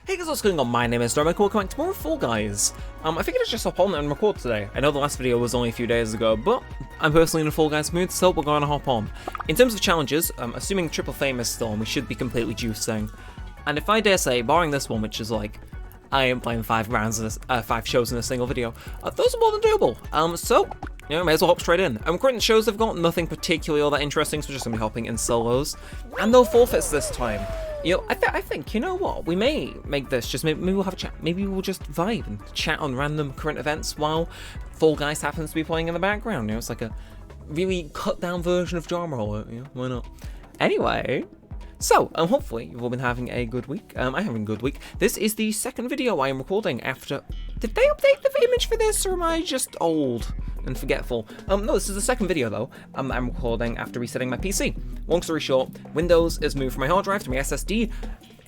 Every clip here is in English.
Hey guys, what's going on? My name is Neremik, welcome back to more Fall Guys. I figured I'd just hop on and record today. I know the last video was only a few days ago, but I'm personally in a Fall Guys mood, so we're going to hop on. In terms of challenges, assuming Triple Fame is still on, we should be completely juicing. And if I dare say, barring this one, which is like, I am playing 5 shows in a single video, those are more than doable. So, you know, may as well hop straight in. Current shows have got nothing particularly all that interesting, so we're just going to be hopping in solos. And no forfeits this time. You know, I think, you know what, we may make this just, maybe we'll have a chat, maybe we'll just vibe and chat on random current events while Fall Guys happens to be playing in the background, you know, it's like a really cut down version of Drama Roller, you know, why not? Anyway, so, hopefully you've all been having a good week. I'm having a good week. This is the second video I am recording after, did they update the image for this, or am I just old and forgetful? No, this is the second video though, that I'm recording after resetting my PC. Long story short, Windows is moved from my hard drive to my SSD.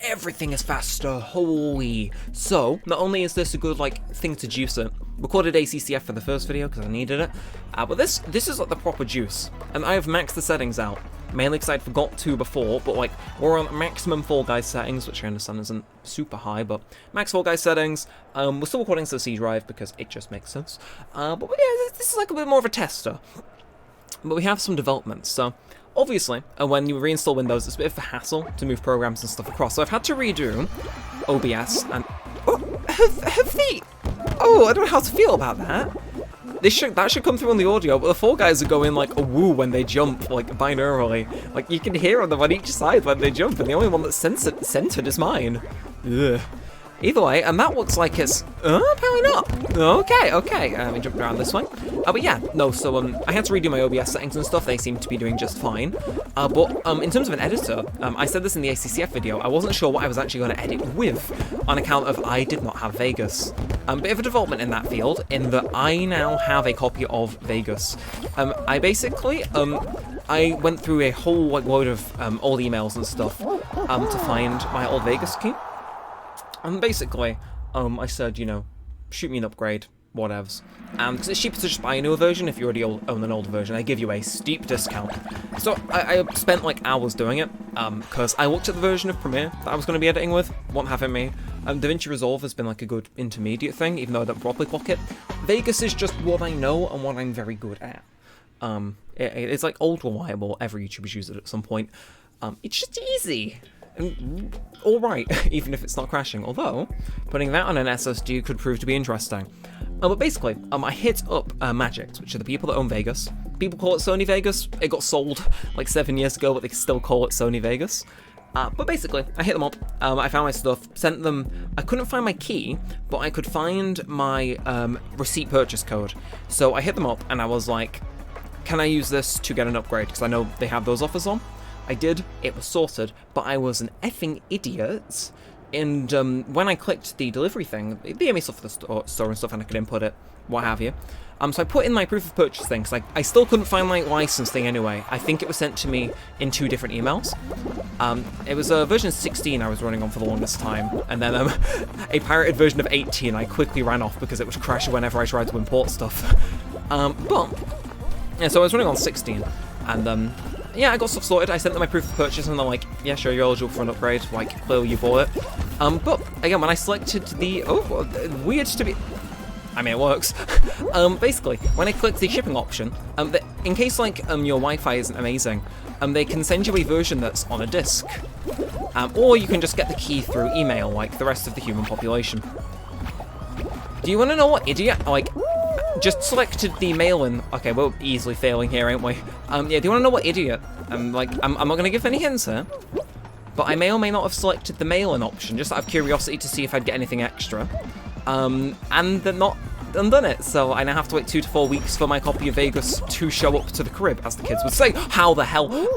Everything is faster, holy. So, not only is this a good, like, thing to juice it, recorded ACCF for the first video because I needed it, but this is like the proper juice. And I have maxed the settings out, mainly because I'd forgot to before, but like, we're on maximum Fall Guys settings, which I understand isn't super high, but max Fall Guys settings. We're still recording to the C drive because it just makes sense. But yeah, this is like a bit more of a tester. But we have some developments, so obviously, when you reinstall Windows, it's a bit of a hassle to move programs and stuff across. So I've had to redo OBS and have they? Oh, I don't know how to feel about that. That should come through on the audio, but the Fall Guys are going like a woo when they jump, like binaurally. Like you can hear them on each side when they jump, and the only one that's centered is mine. Ugh. Either way, and that looks like it's apparently not. Okay. Let me jump around this way. But yeah, no. So I had to redo my OBS settings and stuff. They seem to be doing just fine. But in terms of an editor, I said this in the ACCF video. I wasn't sure what I was actually going to edit with, on account of I did not have Vegas. Bit of a development in that field, in that I now have a copy of Vegas. I basically I went through a whole like load of old emails and stuff to find my old Vegas key. And basically, I said, you know, shoot me an upgrade, whatevs. And because it's cheaper to just buy a newer version if you already own an older version, I give you a steep discount. So I spent like hours doing it, because I looked at the version of Premiere that I was going to be editing with, wasn't having me. DaVinci Resolve has been like a good intermediate thing, even though I don't properly clock it. Vegas is just what I know and what I'm very good at. It's like old reliable, every YouTuber's used it at some point. It's just easy. Alright, even if it's not crashing, although putting that on an SSD could prove to be interesting. But basically, I hit up Magix, which are the people that own Vegas. People call it Sony Vegas. It got sold like 7 years ago, but they still call it Sony Vegas. But basically, I hit them up, I found my stuff, sent them, I couldn't find my key, but I could find my receipt purchase code. So I hit them up and I was like, can I use this to get an upgrade? Because I know they have those offers on. I did, it was sorted, but I was an effing idiot, and when I clicked the delivery thing, they gave me stuff for the store and stuff, and I could input it, what have you. So I put in my proof of purchase thing, because I still couldn't find my license thing anyway. I think it was sent to me in 2 different emails. It was version 16 I was running on for the longest time, and then a pirated version of 18 I quickly ran off because it would crash whenever I tried to import stuff. But, yeah, so I was running on 16, and yeah, I got stuff sorted. I sent them my proof of purchase, and they're like, yeah, sure, you're eligible for an upgrade. Like, clearly you bought it. But, again, when I selected the... Oh, weird to be... I mean, it works. Basically, when I clicked the shipping option, in case, like, your Wi-Fi isn't amazing, they can send you a version that's on a disc. Or you can just get the key through email, like the rest of the human population. Do you want to know what idiot? Like... Just selected the mail-in. Okay, we're easily failing here, ain't we? Yeah, do you want to know what idiot? I'm not going to give any hints here. But I may or may not have selected the mail-in option, just out of curiosity to see if I'd get anything extra. And they're not done it, so I now have to wait 2 to 4 weeks for my copy of Vegas to show up to the crib, as the kids would say. How the hell? The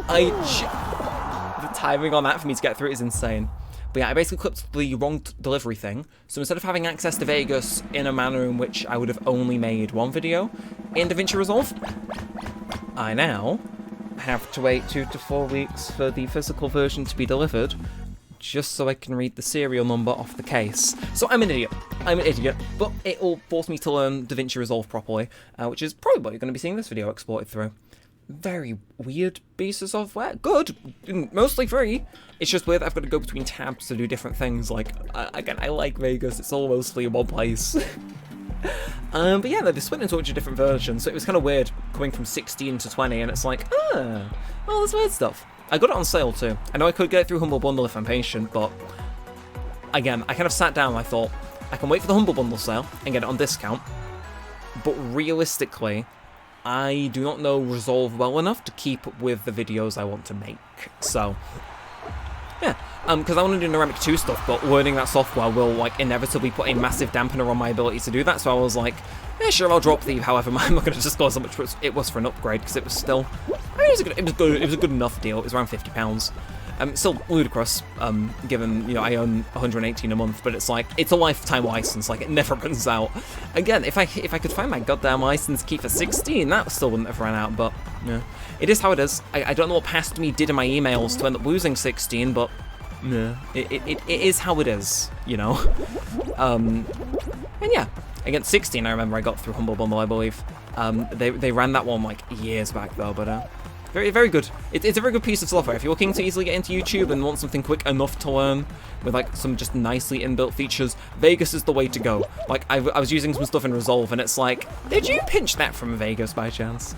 timing on that for me to get through is insane. But yeah, I basically clicked the wrong delivery thing, so instead of having access to Vegas in a manner in which I would have only made one video in DaVinci Resolve, I now have to wait 2 to 4 weeks for the physical version to be delivered, just so I can read the serial number off the case. So I'm an idiot, but it will force me to learn DaVinci Resolve properly, which is probably what you're going to be seeing this video exported through. very weird piece of software. Good, mostly free. It's just weird. I've got to go between tabs to do different things. Like, again, I like Vegas. It's all mostly in one place. But yeah, they split into a bunch of different versions, so it was kind of weird coming from 16 to 20, and it's like, well, there's weird stuff. I got it on sale too. I know I could get it through Humble Bundle if I'm patient, but again, I kind of sat down and I thought, I can wait for the Humble Bundle sale and get it on discount, but realistically, I do not know Resolve well enough to keep up with the videos I want to make. So, yeah, because I want to do Neremik 2 stuff, but learning that software will, like, inevitably put a massive dampener on my ability to do that, so I was like, yeah, sure, I'll drop Thief, however, I'm not going to disclose how much it was for an upgrade, because it was still, I mean, it was a good enough deal. It was around £50. Still ludicrous, given, you know, I own 118 a month, but it's like, it's a lifetime license, like, it never runs out. Again, if I could find my goddamn license key for 16, that still wouldn't have run out, but, yeah. It is how it is. I don't know what past me did in my emails to end up losing 16, but, yeah, it is how it is, you know? And yeah, against 16, I remember I got through Humble Bundle, I believe. They ran that one, like, years back, though, but, very, very good. It's a very good piece of software. If you're looking to easily get into YouTube and want something quick enough to learn with like some just nicely inbuilt features, Vegas is the way to go. Like I was using some stuff in Resolve and it's like, did you pinch that from Vegas by chance?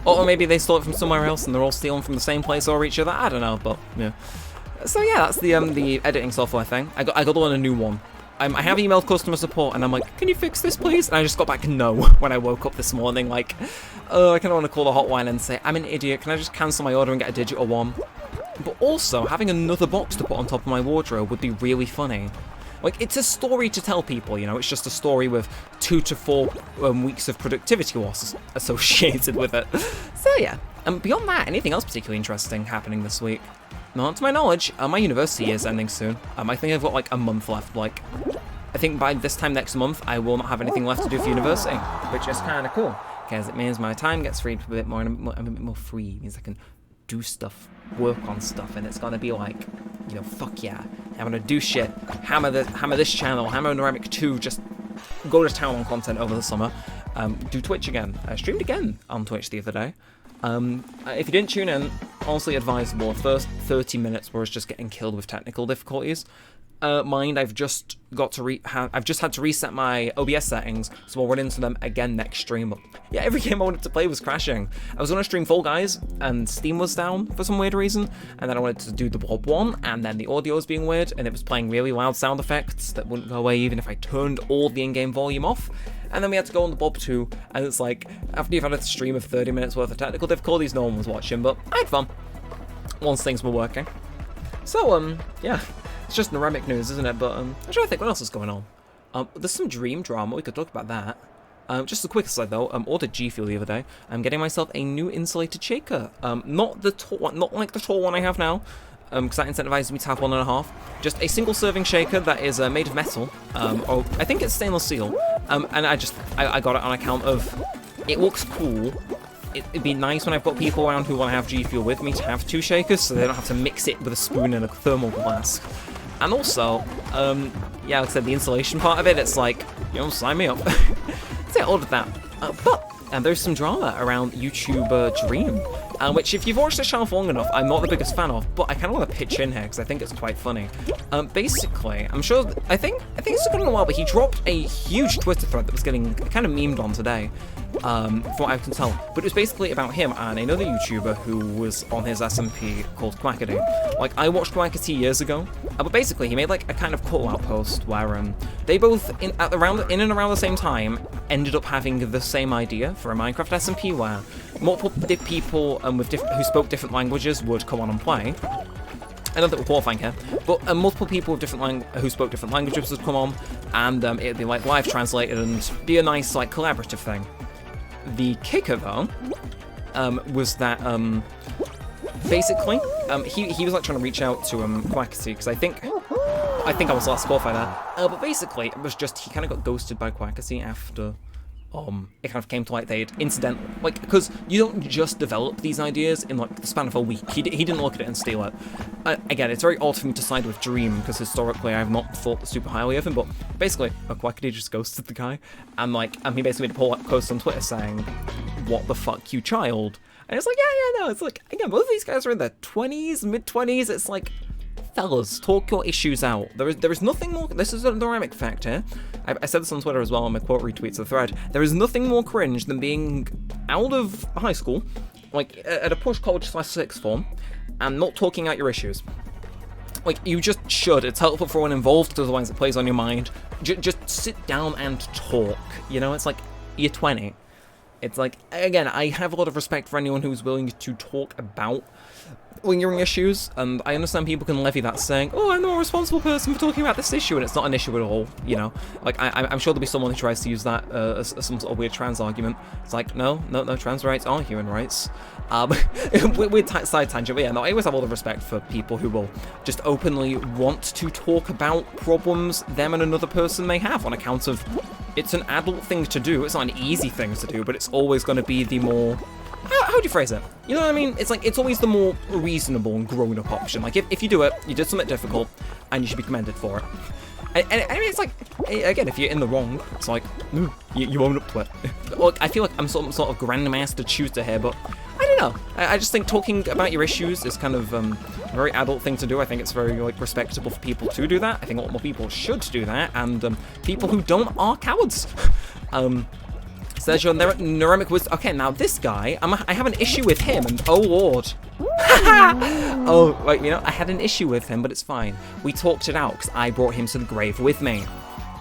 Or maybe they stole it from somewhere else and they're all stealing from the same place or each other. I don't know, but yeah. So yeah, that's the editing software thing. I got to learn a new one. I have emailed customer support and I'm like, can you fix this please? And I just got back no when I woke up this morning, like, I kind of want to call the hotline and say, I'm an idiot, can I just cancel my order and get a digital one? But also, having another box to put on top of my wardrobe would be really funny. Like, it's a story to tell people, you know, it's just a story with 2 to 4 weeks of productivity loss associated with it. So yeah, beyond that, anything else particularly interesting happening this week? Not to my knowledge. My university is ending soon. I think I've got like a month left. Like, I think by this time next month, I will not have anything left to do for university, which is kind of cool because it means my time gets freed a bit more. I'm a bit more free. It means I can do stuff, work on stuff, and it's gonna be like, you know, fuck yeah, I'm gonna do shit. Hammer this channel. Hammer Neremik 2. Just go to town on content over the summer. Do Twitch again. I streamed again on Twitch the other day. If you didn't tune in, honestly advisable. First 30 minutes where I was just getting killed with technical difficulties. Mind, I've just had to reset my OBS settings, so I'll run into them again next stream. But yeah, every game I wanted to play was crashing. I was gonna stream Fall Guys, and Steam was down for some weird reason, and then I wanted to do the Blob one, and then the audio was being weird, and it was playing really loud sound effects that wouldn't go away even if I turned all the in-game volume off. And then we had to go on the Bob 2, and it's like, after you've had a stream of 30 minutes worth of technical difficulties, no one was watching, but I had fun once things were working. So, yeah, it's just Neremik news, isn't it? But, I'm trying to think what else is going on. There's some dream drama, we could talk about that. Just a quick aside though, ordered G Fuel the other day. I'm getting myself a new insulated shaker. Not like the tall one I have now, because that incentivizes me to have 1.5. Just a single serving shaker that is made of metal. Or I think it's stainless steel. And I got it on account of it looks cool. It'd be nice when I've got people around who want to have G Fuel with me to have 2 shakers, so they don't have to mix it with a spoon in a thermal flask. And also, yeah, like I said, the insulation part of it, it's like, you know, sign me up. So I ordered that. But there's some drama around YouTuber Dream, which if you've watched the channel for long enough, I'm not the biggest fan of, but I kind of want to pitch in here because I think it's quite funny. Basically, I'm sure, I think it's been a while, but he dropped a huge Twitter thread that was getting kind of memed on today, from what I can tell. But it was basically about him and another YouTuber who was on his SMP called Quackity. Like, I watched Quackity years ago, but basically he made like a kind of call-out post where they both, in and around the same time, ended up having the same idea for a Minecraft SMP where multiple people who spoke different languages would come on and play. I don't think we're qualifying here, but multiple people with who spoke different languages would come on, and it'd be like live translated and be a nice like collaborative thing. The kicker though was that basically he was like trying to reach out to Quackity because I think I was last qualified there, but basically it was just he kind of got ghosted by Quackity after it kind of came to light they'd incidentally, like, because you don't just develop these ideas in, like, the span of a week. He didn't look at it and steal it. Again, it's very odd for me to side with Dream, because historically I've not thought super highly of him, but basically, why could he just ghosted the guy? And, like, he basically made a pull-up post on Twitter saying, "What the fuck, you child?" And it's like, yeah, no, it's like, again, both of these guys are in their 20s, mid-20s, it's like, fellas, talk your issues out. There is nothing more. This is a Neremik fact here. I said this on Twitter as well on my quote retweets of the thread. There is nothing more cringe than being out of high school, like at a push college/sixth form, and not talking out your issues. Like, you just should. It's helpful for everyone involved, because otherwise it plays on your mind. Just sit down and talk. You know, it's like you're 20. It's like, again, I have a lot of respect for anyone who's willing to talk about lingering issues, and I understand people can levy that saying, "Oh, I'm the more responsible person for talking about this issue," and it's not an issue at all, you know? Like, I'm sure there'll be someone who tries to use that as some sort of weird trans argument. It's like, no, trans rights are human rights. Weird side tangent, but yeah, no, I always have a lot of respect for people who will just openly want to talk about problems them and another person may have on account of it's an adult thing to do. It's not an easy thing to do, but it's always going to be the more... How do you phrase it? You know what I mean? It's like, it's always the more reasonable and grown-up option. Like, if you do it, you did something difficult, and you should be commended for it. And I mean, it's like, again, if you're in the wrong, it's like, you own up to it. Look, I feel like I'm some sort of grandmaster tutor here, but I don't know. I just think talking about your issues is kind of a very adult thing to do. I think it's very, like, respectable for people to do that. I think a lot more people should do that, and people who don't are cowards. Says your Neremik was... Okay, now this guy, I have an issue with him, and oh lord. Oh, wait, you know, I had an issue with him, but it's fine. We talked it out, because I brought him to the grave with me.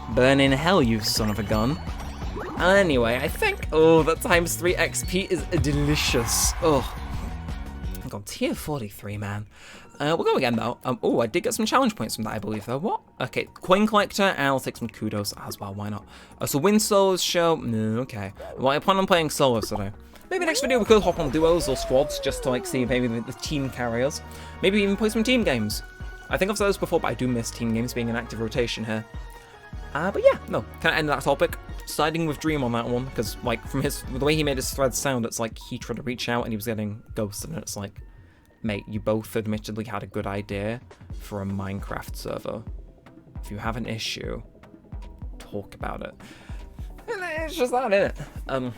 Burn in hell, you son of a gun. Anyway, I think... Oh, that times 3 XP is delicious. Oh. God, tier 43, man. We'll go again, though. Oh, I did get some challenge points from that, I believe, though. What? Okay, coin collector, and I'll take some kudos as well. Why not? So win solos show. Okay. Well, I plan on playing solos today. Maybe next video we could hop on duos or squads just to, like, see maybe the team carriers. Maybe even play some team games. I think I've said this before, but I do miss team games being an active rotation here. But yeah, no. Can I end that topic? Siding with Dream on that one, because, like, from the way he made his threads sound, it's like he tried to reach out and he was getting ghosted, and it's like, mate, you both admittedly had a good idea for a Minecraft server. If you have an issue, talk about it. And it's just that, innit?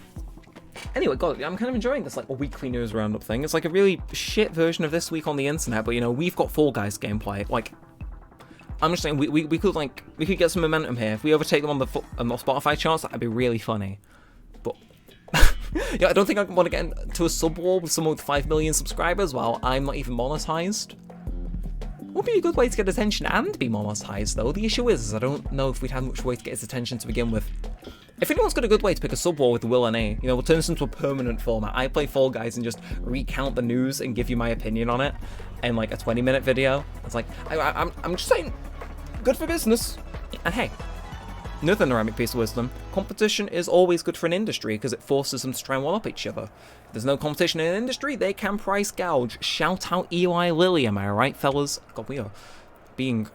Anyway, God, I'm kind of enjoying this, like, a weekly news roundup thing. It's like a really shit version of This Week on the Internet, but, you know, we've got Fall Guys gameplay. Like, I'm just saying, we could get some momentum here. If we overtake them on the Spotify charts, that'd be really funny. But... yeah, I don't think I want to get into a sub war with someone with 5 million subscribers while I'm not even monetized. Would be a good way to get attention and be monetized, though. The issue is I don't know if we'd have much way to get his attention to begin with. If anyone's got a good way to pick a sub war with Will and A, you know, we'll turn this into a permanent format. I play Fall Guys and just recount the news and give you my opinion on it in like a 20-minute video. It's like, I'm just saying, good for business. And hey, another Neremik piece of wisdom, competition is always good for an industry because it forces them to try and one-up each other. If there's no competition in an industry, they can price gouge. Shout out Eli Lilly, am I right, fellas? God, we are being...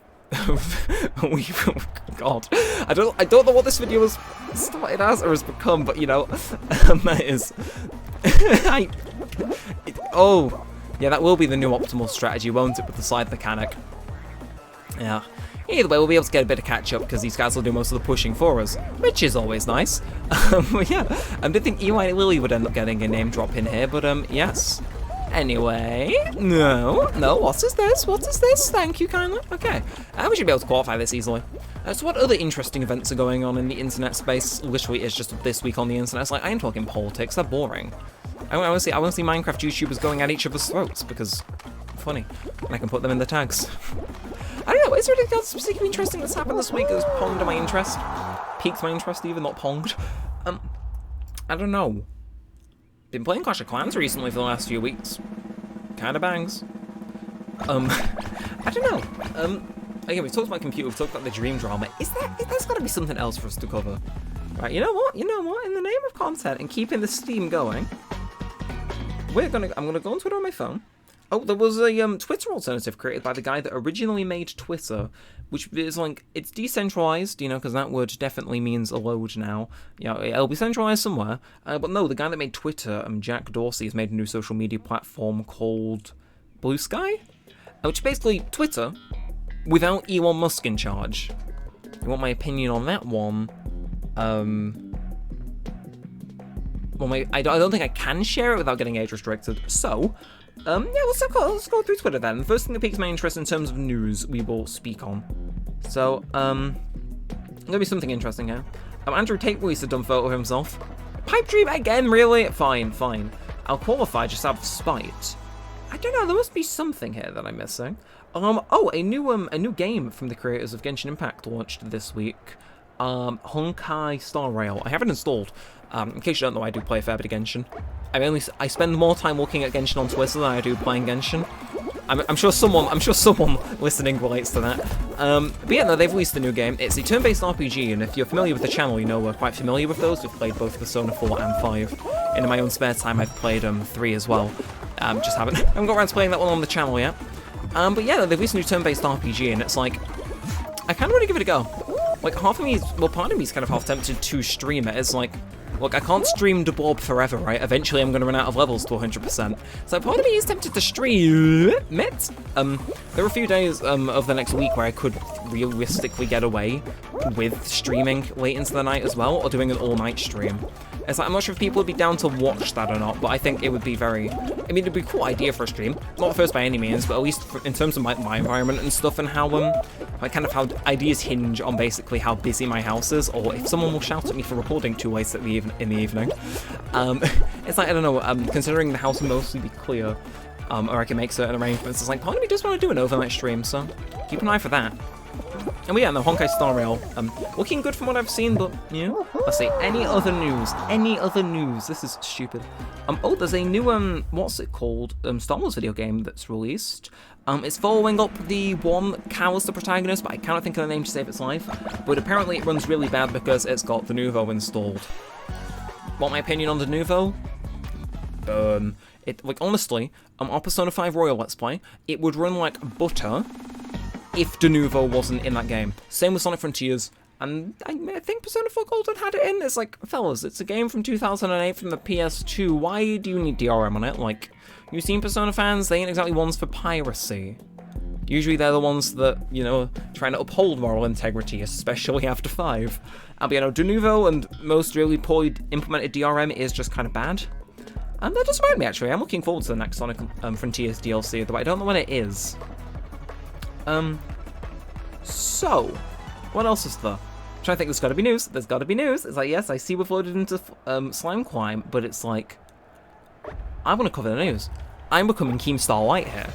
God, I don't know what this video was started as or has become, but you know, that is... oh, yeah, that will be the new optimal strategy, won't it, with the side mechanic? Yeah. Either way, we'll be able to get a bit of catch-up because these guys will do most of the pushing for us, which is always nice. Yeah, I didn't think Eli Lilly would end up getting a name drop in here, but yes. Anyway, no, what is this? What is this? Thank you kindly. Okay, we should be able to qualify this easily. So what other interesting events are going on in the internet space? Literally, it's just this week on the internet. It's like, I ain't talking politics, they're boring. I want to see Minecraft YouTubers going at each other's throats because funny, and I can put them in the tags. I don't know, is there anything else particularly interesting that's happened this week that's ponged my interest? Piqued my interest even, not ponged. I don't know. Been playing Clash of Clans recently for the last few weeks. Kinda bangs. I don't know. Again, we've talked about computer, we've talked about the dream drama. There's gotta be something else for us to cover. Right, you know what? In the name of content and keeping the steam going, I'm gonna go on Twitter on my phone. Oh, there was a Twitter alternative created by the guy that originally made Twitter, which is like, it's decentralized, you know, because that word definitely means a load now. You know, it'll be centralized somewhere. But no, the guy that made Twitter, Jack Dorsey, has made a new social media platform called Blue Sky, which is basically Twitter without Elon Musk in charge. You want my opinion on that one? Well, I don't think I can share it without getting age restricted. So, yeah, let's go through Twitter then. The first thing that piques my interest in terms of news, we will speak on. So, there'll be something interesting here. Andrew Tate released a dumb photo of himself. Pipe dream again, really? Fine. I'll qualify just out of spite. I don't know. There must be something here that I'm missing. Oh, a new game from the creators of Genshin Impact launched this week. Honkai Star Rail. I have it installed. In case you don't know, I do play a fair bit of Genshin. I spend more time looking at Genshin on Twitter than I do playing Genshin. I'm sure someone listening relates to that. But yeah, no, they've released a new game. It's a turn-based RPG, and if you're familiar with the channel, you know we're quite familiar with those. We've played both Persona 4 and 5. And in my own spare time, I've played 3 as well. Just haven't got around to playing that one on the channel yet. But yeah, they've released a new turn-based RPG, and it's like, I kind of want to give it a go. Like, part of me is kind of half tempted to stream it. It's like, look, I can't stream the Blob forever, right? Eventually I'm going to run out of levels to 100%. So part of me is tempted to stream it. There are a few days of the next week where I could realistically get away with streaming late into the night as well, or doing an all-night stream. It's like, I'm not sure if people would be down to watch that or not, but I think it would be it'd be a cool idea for a stream. Not the first by any means, but at least in terms of my environment and stuff, and how, kind of how ideas hinge on basically how busy my house is, or if someone will shout at me for recording too late in the evening. It's like, I don't know, considering the house will mostly be clear, or I can make certain arrangements, it's like, part of me does want to do an overnight stream, so keep an eye for that. And yeah, the Honkai Star Rail, looking good from what I've seen, but, you know, let's see, any other news, this is stupid. Oh, there's a new, what's it called, Star Wars video game that's released. It's following up the one Cal's the protagonist, but I cannot think of the name to save its life, but apparently it runs really bad because it's got the Nouveau installed. Want my opinion on the Nouveau? Like, honestly, our Persona 5 Royal Let's Play, it would run like butter if de Nouveau wasn't in that game. Same with Sonic Frontiers, and I think Persona 4 Golden had it in. It's like, fellas, it's a game from 2008 from the PS2. Why do you need DRM on it? Like, you've seen Persona fans, they ain't exactly ones for piracy. Usually they're the ones that, you know, trying to uphold moral integrity, especially after 5. But you know, de Nouveau and most really poorly implemented DRM is just kind of bad. And that does remind me, actually, I'm looking forward to the next Sonic Frontiers DLC, though I don't know when it is. So, what else is there? I'm trying to think, there's gotta be news. It's like, yes, I see we've loaded into Slime Climb, but it's like, I want to cover the news. I'm becoming Keemstar Light here.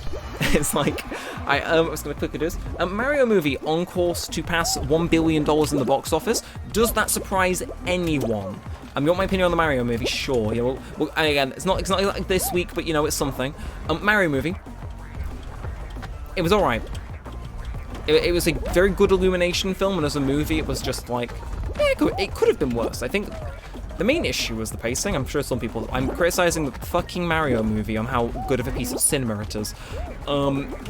It's like, I was going to quickly do this. Mario movie on course to pass $1 billion in the box office. Does that surprise anyone? You want my opinion on the Mario movie? Sure. Yeah, well, again, it's not like this week, but you know, it's something. Mario movie. It was alright. It was a very good Illumination film, and as a movie, it was just like, yeah, it could have been worse. I think the main issue was the pacing. I'm sure some people, I'm criticizing the fucking Mario movie on how good of a piece of cinema it is.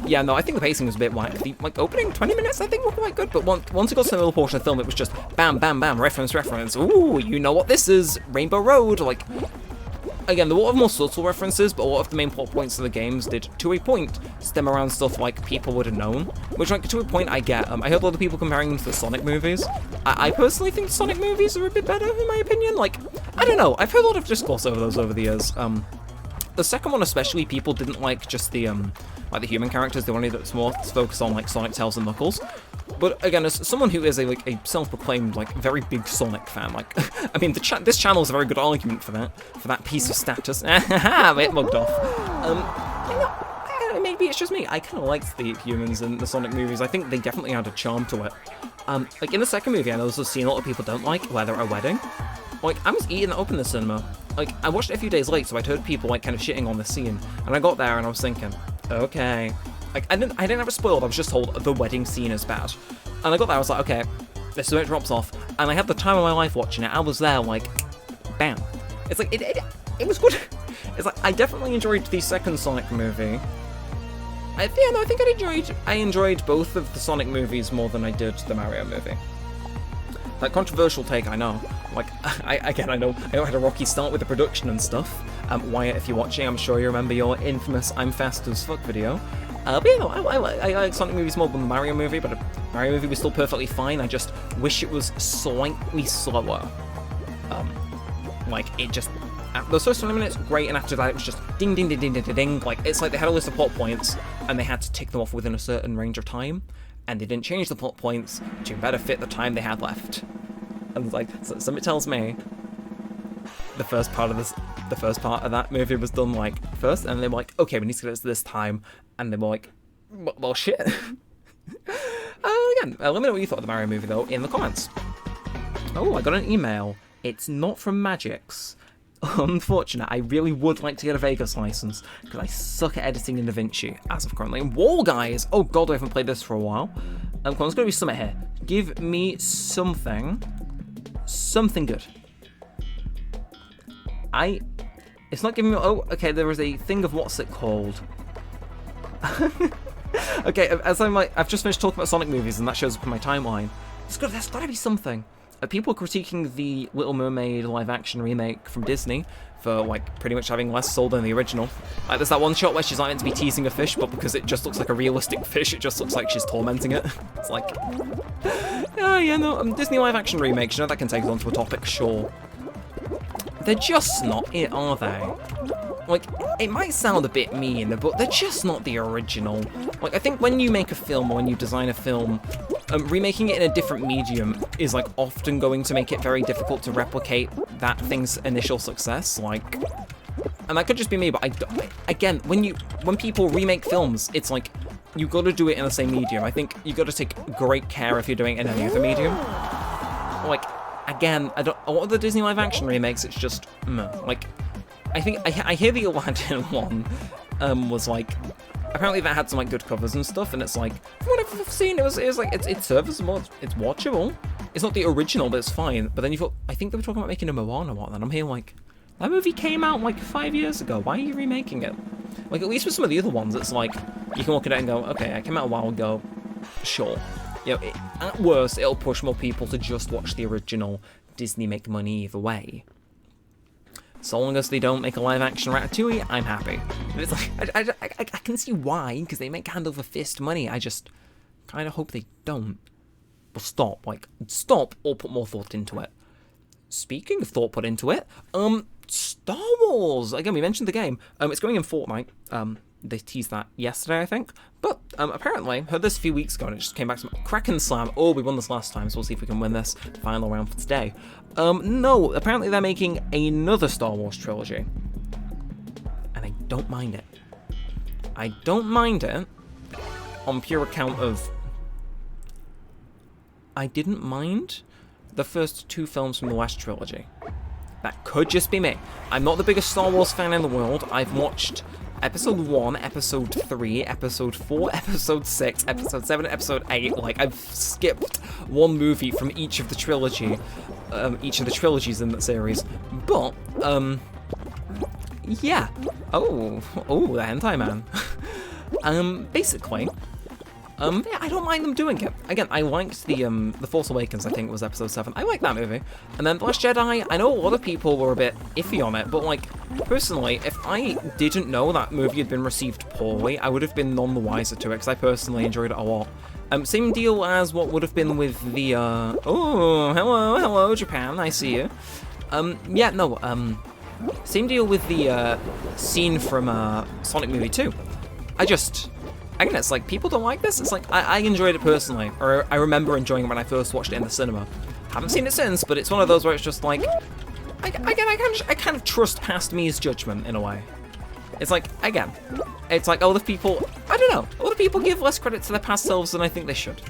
Yeah, no, I think the pacing was a bit whack. The opening 20 minutes, I think, were quite good, but once it got to the middle portion of the film, it was just bam, bam, bam, reference. Ooh, you know what this is? Rainbow Road, like. Again, there were a lot of more subtle references, but a lot of the main plot points of the games did, to a point, stem around stuff like people would have known. Which, like, to a point, I get. I heard a lot of people comparing them to the Sonic movies. I personally think the Sonic movies are a bit better, in my opinion. Like, I don't know. I've heard a lot of discourse over those over the years. The second one especially, people didn't like just the, like, the human characters. They wanted it more to focus on, like, Sonic, Tails, and Knuckles. But again, as someone who is a self-proclaimed, like, very big Sonic fan, like, I mean, this channel is a very good argument for that piece of status. It mugged off. You know, maybe it's just me. I kind of liked the humans in the Sonic movies. I think they definitely had a charm to it. Like, in the second movie, I know there's a scene a lot of people don't like, where they're at a wedding. Like, I was eating that up in the cinema. Like, I watched it a few days late, so I'd heard people, like, kind of shitting on the scene. And I got there, and I was thinking, okay. Like, I didn't have it spoiled, I was just told the wedding scene is bad. And I got there, I was like, okay, this is where it drops off. And I had the time of my life watching it. I was there, like, bam. It's like, it was good. It's like, I definitely enjoyed the second Sonic movie. yeah, no, I think I enjoyed both of the Sonic movies more than I did the Mario movie. That controversial take, I know. Like, I know I had a rocky start with the production and stuff. Wyatt, if you're watching, I'm sure you remember your infamous "I'm fast as fuck" video. But yeah, no, I like Sonic movies more than the Mario movie, but the Mario movie was still perfectly fine. I just wish it was slightly slower. Like, it just... Those first 20 minutes, great, and after that it was just ding, ding, ding, ding, ding, ding, ding. Like, it's like they had a list of plot points, and they had to tick them off within a certain range of time, and they didn't change the plot points to better fit the time they had left. And it's like, so something tells me the first part of that movie was done, like, first, and they were like, okay, we need to get it to this time, and they were like, well, shit. Again, let me know what you thought of the Mario movie, though, in the comments. Oh, I got an email. It's not from Magix. Unfortunate, I really would like to get a Vegas license, because I suck at editing in DaVinci, as of currently. Wall Guys! Oh god, I haven't played this for a while. There's going to be something here. Give me something good. It's not giving me... Oh, okay, there is a thing of what's it called. Okay, as I've just finished talking about Sonic movies, and that shows up in my timeline. There's got to be something. People critiquing the Little Mermaid live-action remake from Disney for, like, pretty much having less soul than the original. Like, there's that one shot where she's like meant to be teasing a fish, but because it just looks like a realistic fish, it just looks like she's tormenting it. It's like... yeah, no, Disney live-action remakes, you know, that can take us onto a topic, sure. They're just not it, are they? Like, it might sound a bit mean, but they're just not the original. Like, I think when you make a film, or when you design a film, remaking it in a different medium is, like, often going to make it very difficult to replicate that thing's initial success, like... And that could just be me, but again, when people remake films, it's like, you gotta do it in the same medium. I think you gotta take great care if you're doing it in any other medium. Like, again, a lot of the Disney live-action remakes, it's just, like... I hear the Aladdin one was like, apparently that had some like good covers and stuff, and it's like, from what I've seen, it was like it's serviceable, it's watchable. It's not the original, but it's fine. But then you thought, I think they were talking about making a Moana one, and I'm here like, that movie came out like 5 years ago. Why are you remaking it? Like, at least with some of the other ones, it's like you can look at it and go, okay, it came out a while ago, sure. You know, at worst, it'll push more people to just watch the original. Disney make money either way. So long as they don't make a live-action Ratatouille, I'm happy. But it's like, I can see why, because they make hand over fist money. I just kind of hope they don't. But stop or put more thought into it. Speaking of thought put into it, Star Wars! Again, we mentioned the game. It's going in Fortnite. They teased that yesterday, I think. But apparently, heard this a few weeks ago, and it just came back to me. Kraken Slam. Oh, we won this last time, so we'll see if we can win this final round for today. No, apparently they're making another Star Wars trilogy. And I don't mind it. I don't mind it on pure account of... I didn't mind the first two films from the last trilogy. That could just be me. I'm not the biggest Star Wars fan in the world. I've watched Episode 1, Episode 3, Episode 4, Episode 6, Episode 7, Episode 8. Like, I've skipped one movie from each of the trilogies in that series. But, yeah. Oh, the hentai man. Basically, yeah, I don't mind them doing it. Again, I liked the Force Awakens, I think it was Episode 7. I like that movie. And then The Last Jedi, I know a lot of people were a bit iffy on it, but, like, personally, if I didn't know that movie had been received poorly, I would have been none the wiser to it, because I personally enjoyed it a lot. Same deal as what would have been with the, oh, hello, Japan, I see you. Yeah, no, same deal with the, scene from, Sonic Movie 2. Again, it's like, people don't like this. It's like, I enjoyed it personally, or I remember enjoying it when I first watched it in the cinema. Haven't seen it since, but it's one of those where it's just like, I kind of trust past me's judgment in a way. It's like, again, it's like other people, I don't know, other people give less credit to their past selves than I think they should.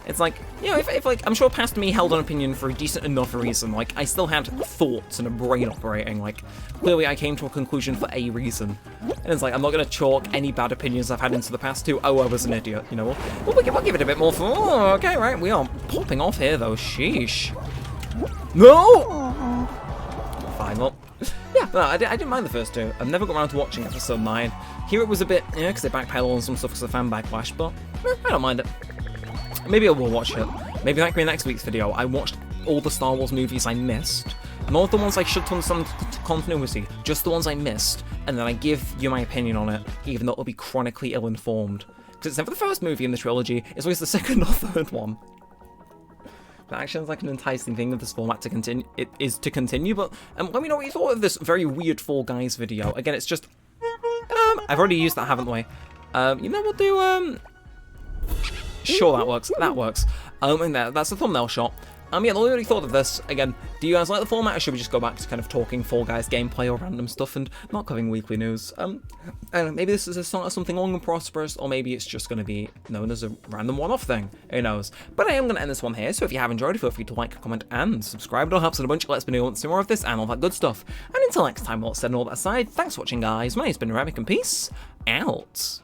It's like, you know, if like, I'm sure past me held an opinion for a decent enough reason, like, I still had thoughts and a brain operating, like, clearly I came to a conclusion for a reason. And it's like, I'm not going to chalk any bad opinions I've had into the past to, oh, I was an idiot, you know, we'll give it a bit more for, oh, okay, right, we are popping off here, though, sheesh. No! Fine, well, Yeah, no, I didn't mind the first two. I've never got around to watching episode 9. Here it was a bit, because they backpedal on some stuff because of fan backlash, but I don't mind it. Maybe I will watch it. Maybe that could be next week's video. I watched all the Star Wars movies I missed. Not the ones I should understand continuity, just the ones I missed, and then I give you my opinion on it, even though it'll be chronically ill-informed. Because it's never the first movie in the trilogy, it's always the second or third one. That actually sounds like an enticing thing of this format to continue. It is to continue, but let me know what you thought of this very weird Fall Guys video. Again, it's just I've already used that, haven't we? You know, we'll do sure, that works. That works. And that's the thumbnail shot. Yeah, what do you thought of this? Again, do you guys like the format, or should we just go back to kind of talking Fall Guys gameplay or random stuff and not covering weekly news? I don't know, maybe this is a start of something long and prosperous, or maybe it's just going to be known as a random one-off thing. Who knows? But I am going to end this one here, so if you have enjoyed, feel free to like, comment, and subscribe. It all helps in a bunch. It lets me know you want to see more of this and all that good stuff. And until next time, all said and all that aside, thanks for watching, guys. My name's been Neremik, and peace out.